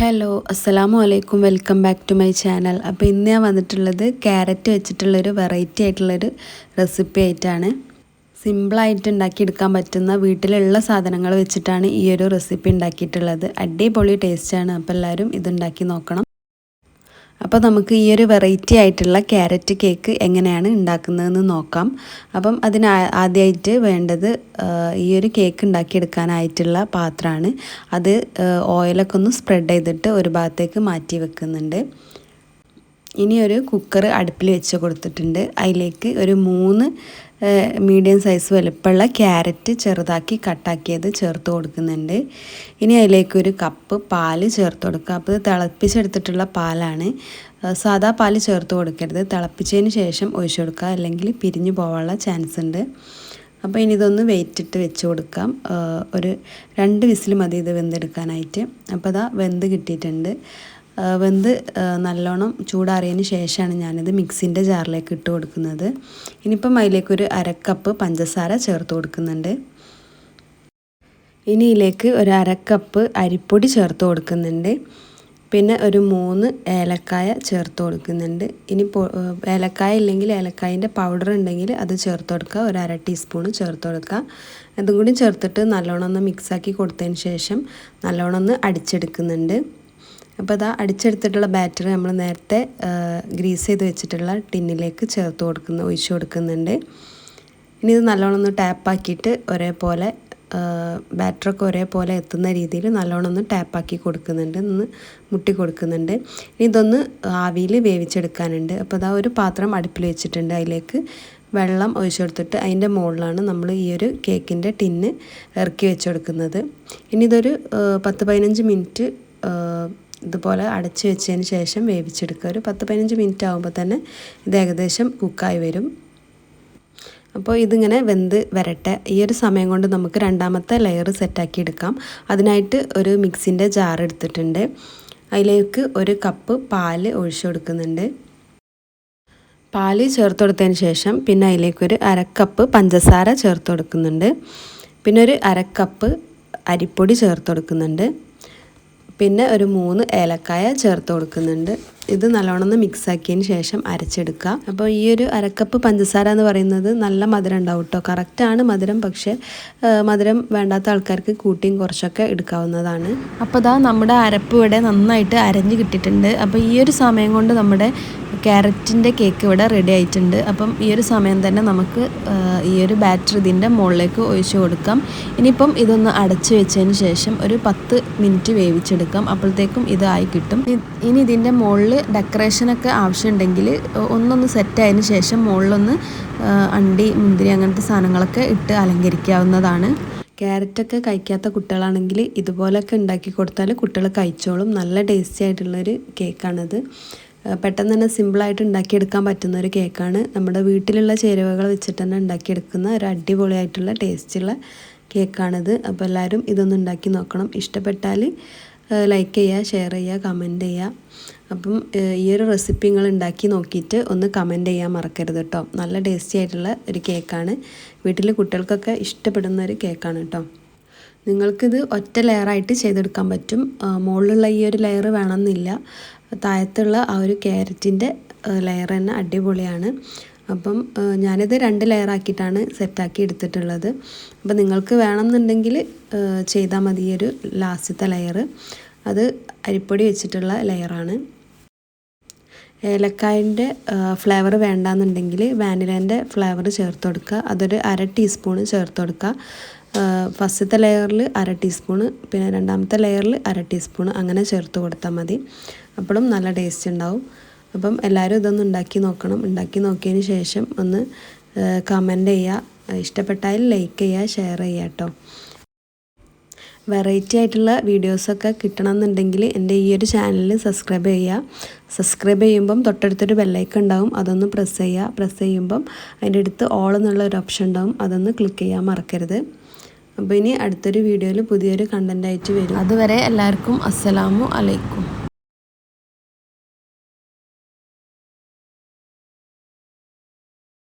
Hello അസ്സലാമു അലൈക്കും welcome back to my channel. അപ്പോൾ ഇന്ന് ഞാൻ വന്നിട്ടുള്ളത് ക്യാരറ്റ് വെച്ചിട്ടുള്ളൊരു വെറൈറ്റി ആയിട്ടുള്ളൊരു റെസിപ്പി ആയിട്ടാണ്. സിമ്പിളായിട്ട് ഉണ്ടാക്കിയെടുക്കാൻ പറ്റുന്ന വീട്ടിലുള്ള സാധനങ്ങൾ വെച്ചിട്ടാണ് ഈ ഒരു റെസിപ്പി ഉണ്ടാക്കിയിട്ടുള്ളത്. അടിപൊളി ടേസ്റ്റാണ്. അപ്പോൾ എല്ലാവരും ഇതുണ്ടാക്കി നോക്കണം. അപ്പോൾ നമുക്ക് ഈ ഒരു വെറൈറ്റി ആയിട്ടുള്ള ക്യാരറ്റ് കേക്ക് എങ്ങനെയാണ് ഉണ്ടാക്കുന്നതെന്ന് നോക്കാം. അപ്പം ആദ്യമായിട്ട് വേണ്ടത് ഈ ഒരു കേക്ക് ഉണ്ടാക്കിയെടുക്കാനായിട്ടുള്ള പാത്രമാണ്. അത് ഓയിലൊക്കെ ഒന്ന് സ്പ്രെഡ് ചെയ്തിട്ട് ഒരു ഭാഗത്തേക്ക് മാറ്റി വെക്കുന്നുണ്ട്. ഇനി ഒരു കുക്കർ അടുപ്പിൽ വെച്ച് കൊടുത്തിട്ടുണ്ട്. അതിലേക്ക് ഒരു 3 മീഡിയം സൈസ് വലുപ്പമുള്ള ക്യാരറ്റ് ചെറുതാക്കി കട്ടാക്കിയത് ചേർത്ത് കൊടുക്കുന്നുണ്ട്. ഇനി അതിലേക്ക് ഒരു കപ്പ് പാല് ചേർത്ത് കൊടുക്കുക. അപ്പോൾ ഇത് തിളപ്പിച്ചെടുത്തിട്ടുള്ള പാലാണ്. സാദാ പാല് ചേർത്ത് കൊടുക്കരുത്. തിളപ്പിച്ചതിന് ശേഷം ഒഴിച്ചു കൊടുക്കുക, അല്ലെങ്കിൽ പിരിഞ്ഞു പോകാനുള്ള ചാൻസ് ഉണ്ട്. അപ്പോൾ ഇനി ഇതൊന്ന് വെയിറ്റിട്ട് വെച്ച് കൊടുക്കാം. ഒരു 2 വിസിൽ മതി ഇത് വെന്തെടുക്കാനായിട്ട്. അപ്പോൾ ഇതാ വെന്ത് കിട്ടിയിട്ടുണ്ട്. വെന്ത് നല്ലോണം ചൂടാറിയതിന് ശേഷമാണ് ഞാനിത് മിക്സിൻ്റെ ജാറിലേക്ക് ഇട്ട് കൊടുക്കുന്നത്. ഇനിയിപ്പം അതിലേക്കൊരു 1/2 കപ്പ് പഞ്ചസാര ചേർത്ത് കൊടുക്കുന്നുണ്ട്. ഇനി ഇതിലേക്ക് ഒരു 1/2 കപ്പ് അരിപ്പൊടി ചേർത്ത് കൊടുക്കുന്നുണ്ട്. പിന്നെ ഒരു 3 ഏലക്കായ ചേർത്ത് കൊടുക്കുന്നുണ്ട്. ഇനി ഏലക്കായ ഇല്ലെങ്കിൽ ഏലക്കായൻ്റെ പൗഡർ ഉണ്ടെങ്കിൽ അത് ചേർത്ത് കൊടുക്കുക. ഒരു 1/2 ടീസ്പൂൺ ചേർത്ത് കൊടുക്കുക. അതും കൂടി ചേർത്തിട്ട് നല്ലോണം ഒന്ന് മിക്സാക്കി കൊടുത്തതിന് ശേഷം നല്ലോണം ഒന്ന് അടിച്ചെടുക്കുന്നുണ്ട്. അപ്പോൾ അതാ അടിച്ചെടുത്തിട്ടുള്ള ബാറ്റർ നമ്മൾ നേരത്തെ ഗ്രീസ് ചെയ്ത് വെച്ചിട്ടുള്ള ടിന്നിലേക്ക് ഒഴിച്ച് കൊടുക്കുന്നുണ്ട്. ഇനി ഇത് നല്ലോണം ഒന്ന് ടാപ്പാക്കിയിട്ട് ഒരേപോലെ ബാറ്ററൊക്കെ ഒരേപോലെ എത്തുന്ന രീതിയിൽ നല്ലോണം ഒന്ന് ടാപ്പാക്കി കൊടുക്കുന്നുണ്ട്, ഒന്ന് മുട്ടി കൊടുക്കുന്നുണ്ട്. ഇനി ഇതൊന്ന് ആവിയിൽ വേവിച്ചെടുക്കാനുണ്ട്. അപ്പോൾ അതാ ഒരു പാത്രം അടുപ്പിൽ വെച്ചിട്ടുണ്ട്. അതിലേക്ക് വെള്ളം ഒഴിച്ചു കൊടുത്തിട്ട് അതിൻ്റെ മുകളിലാണ് നമ്മൾ ഈ ഒരു കേക്കിൻ്റെ ടിന്ന് ഇറക്കി വെച്ച് കൊടുക്കുന്നത്. ഇനി ഇതൊരു 10-15 മിനിറ്റ് ഇതുപോലെ അടച്ചു വെച്ചതിന് ശേഷം വേവിച്ചെടുക്കുക. ഒരു 10-15 മിനിറ്റ് ആകുമ്പോൾ തന്നെ ഇത് ഏകദേശം കുക്കായി വരും. അപ്പോൾ ഇതിങ്ങനെ വെന്ത് വരട്ടെ. ഈ ഒരു സമയം കൊണ്ട് നമുക്ക് രണ്ടാമത്തെ ലെയർ സെറ്റാക്കി എടുക്കാം. അതിനായിട്ട് ഒരു മിക്സിൻ്റെ ജാർ എടുത്തിട്ടുണ്ട്. അതിലേക്ക് ഒരു കപ്പ് പാല് ഒഴിച്ചു കൊടുക്കുന്നുണ്ട്. പാല് ചേർത്ത് കൊടുത്തതിന് ശേഷം പിന്നെ അതിലേക്കൊരു 1/2 കപ്പ് പഞ്ചസാര ചേർത്ത് കൊടുക്കുന്നുണ്ട്. പിന്നെ ഒരു 1/2 കപ്പ് അരിപ്പൊടി ചേർത്ത് കൊടുക്കുന്നുണ്ട്. പിന്നെ ഒരു 3 ഏലക്കായ ചേർത്ത് കൊടുക്കുന്നുണ്ട്. ഇത് നല്ലോണം ഒന്ന് മിക്സാക്കിയതിന് ശേഷം അരച്ചെടുക്കുക. അപ്പോൾ ഈ ഒരു 1/2 കപ്പ് പഞ്ചസാര എന്ന് പറയുന്നത് നല്ല മധുരം ഉണ്ടാവും കേട്ടോ. കറക്റ്റാണ് മധുരം, പക്ഷേ മധുരം വേണ്ടാത്ത ആൾക്കാർക്ക് കൂട്ടിയും കുറച്ചൊക്കെ എടുക്കാവുന്നതാണ്. അപ്പോൾ ഇതാ നമ്മുടെ അരപ്പ് ഇവിടെ നന്നായിട്ട് അരഞ്ഞ് കിട്ടിയിട്ടുണ്ട്. അപ്പോൾ ഈ ഒരു സമയം കൊണ്ട് നമ്മുടെ ക്യാരറ്റിൻ്റെ കേക്ക് ഇവിടെ റെഡി ആയിട്ടുണ്ട്. അപ്പം ഈ ഒരു സമയം തന്നെ നമുക്ക് ഈ ഒരു ബാറ്റർ ഇതിൻ്റെ മുകളിലേക്ക് ഒഴിച്ചു കൊടുക്കാം. ഇനിയിപ്പം ഇതൊന്ന് അടച്ചു വെച്ചതിന് ശേഷം ഒരു 10 മിനിറ്റ് വേവിച്ചെടുക്കാം. അപ്പോഴത്തേക്കും ഇതായി കിട്ടും. ഇനി ഇതിൻ്റെ മുകളിൽ ഡെക്കറേഷനൊക്കെ ആവശ്യമുണ്ടെങ്കിൽ ഒന്നൊന്ന് സെറ്റായതിന് ശേഷം മുകളിലൊന്ന് അണ്ടി, മുന്തിരി അങ്ങനത്തെ സാധനങ്ങളൊക്കെ ഇട്ട് അലങ്കരിക്കാവുന്നതാണ്. ക്യാരറ്റൊക്കെ കഴിക്കാത്ത കുട്ടികളാണെങ്കിൽ ഇതുപോലൊക്കെ ഉണ്ടാക്കി കൊടുത്താൽ കുട്ടികൾ കഴിച്ചോളും. നല്ല ടേസ്റ്റി ആയിട്ടുള്ളൊരു കേക്കാണിത്. പെട്ടെന്ന് തന്നെ സിമ്പിളായിട്ട് ഉണ്ടാക്കിയെടുക്കാൻ പറ്റുന്ന ഒരു കേക്കാണ്. നമ്മുടെ വീട്ടിലുള്ള ചേരുവകൾ വെച്ചിട്ട് തന്നെ ഉണ്ടാക്കിയെടുക്കുന്ന ഒരു അടിപൊളിയായിട്ടുള്ള ടേസ്റ്റുള്ള കേക്കാണിത്. അപ്പോൾ എല്ലാവരും ഇതൊന്ന് ഉണ്ടാക്കി നോക്കണം. ഇഷ്ടപ്പെട്ടാൽ ലൈക്ക് ചെയ്യുക, ഷെയർ ചെയ്യുക, കമൻറ്റ് ചെയ്യുക. അപ്പം ഈ ഒരു റെസിപ്പി നിങ്ങൾ ഉണ്ടാക്കി നോക്കിയിട്ട് ഒന്ന് കമൻറ്റ് ചെയ്യാൻ മറക്കരുത് കേട്ടോ. നല്ല ടേസ്റ്റി ആയിട്ടുള്ള ഒരു കേക്കാണ്. വീട്ടിൽ കുട്ടികൾക്കൊക്കെ ഇഷ്ടപ്പെടുന്ന ഒരു കേക്കാണ് കേട്ടോ. നിങ്ങൾക്കിത് ഒറ്റ ലെയറായിട്ട് ചെയ്തെടുക്കാൻ പറ്റും. മുകളിലുള്ള ഈ ഒരു ലെയർ വേണമെന്നില്ല. താഴത്തുള്ള ആ ഒരു ക്യാരറ്റിൻ്റെ ലെയർ തന്നെ അടിപൊളിയാണ്. അപ്പം ഞാനിത് 2 ലെയറാക്കിയിട്ടാണ് സെറ്റാക്കി എടുത്തിട്ടുള്ളത്. അപ്പം നിങ്ങൾക്ക് വേണമെന്നുണ്ടെങ്കിൽ ചെയ്താൽ മതി. ഈ ഒരു ലാസ്റ്റത്തെ ലെയർ അത് അരിപ്പൊടി വെച്ചിട്ടുള്ള ലെയറാണ്. ഏലക്കായൻ്റെ ഫ്ലേവർ വേണ്ടാന്നുണ്ടെങ്കിൽ വാനിലേൻ്റെ ഫ്ലേവർ ചേർത്ത് കൊടുക്കുക. അതൊരു 1/2 ടീസ്പൂൺ ചേർത്ത് കൊടുക്കുക. ഫസ്റ്റത്തെ ലെയറിൽ 1/2 ടീസ്പൂണ്, പിന്നെ രണ്ടാമത്തെ ലെയറിൽ 1/2 ടീസ്പൂണ് അങ്ങനെ ചേർത്ത് കൊടുത്താൽ മതി. അപ്പോഴും നല്ല ടേസ്റ്റ് ഉണ്ടാവും. അപ്പം എല്ലാവരും ഇതൊന്ന് ഉണ്ടാക്കി നോക്കണം. ഉണ്ടാക്കി നോക്കിയതിന് ശേഷം ഒന്ന് കമൻറ്റ് ചെയ്യുക. ഇഷ്ടപ്പെട്ടാൽ ലൈക്ക് ചെയ്യുക, ഷെയർ ചെയ്യുക കേട്ടോ. വെറൈറ്റി ആയിട്ടുള്ള വീഡിയോസൊക്കെ കിട്ടണമെന്നുണ്ടെങ്കിൽ എൻ്റെ ഈ ഒരു ചാനൽ സബ്സ്ക്രൈബ് ചെയ്യുക. സബ്സ്ക്രൈബ് ചെയ്യുമ്പം തൊട്ടടുത്തൊരു ബെല്ലൈക്കൺ ഉണ്ടാവും, അതൊന്ന് പ്രസ് ചെയ്യുക. പ്രസ് ചെയ്യുമ്പം അതിൻ്റെ അടുത്ത് ഓൾ എന്നുള്ള ഒരു ഓപ്ഷൻ ഉണ്ടാവും, അതൊന്ന് ക്ലിക്ക് ചെയ്യാൻ മറക്കരുത്. അപ്പോൾ ഇനി അടുത്തൊരു വീഡിയോയിൽ പുതിയൊരു കണ്ടൻ്റായിട്ട് വരും. അതുവരെ എല്ലാവർക്കും അസ്സലാമു അലൈക്കും.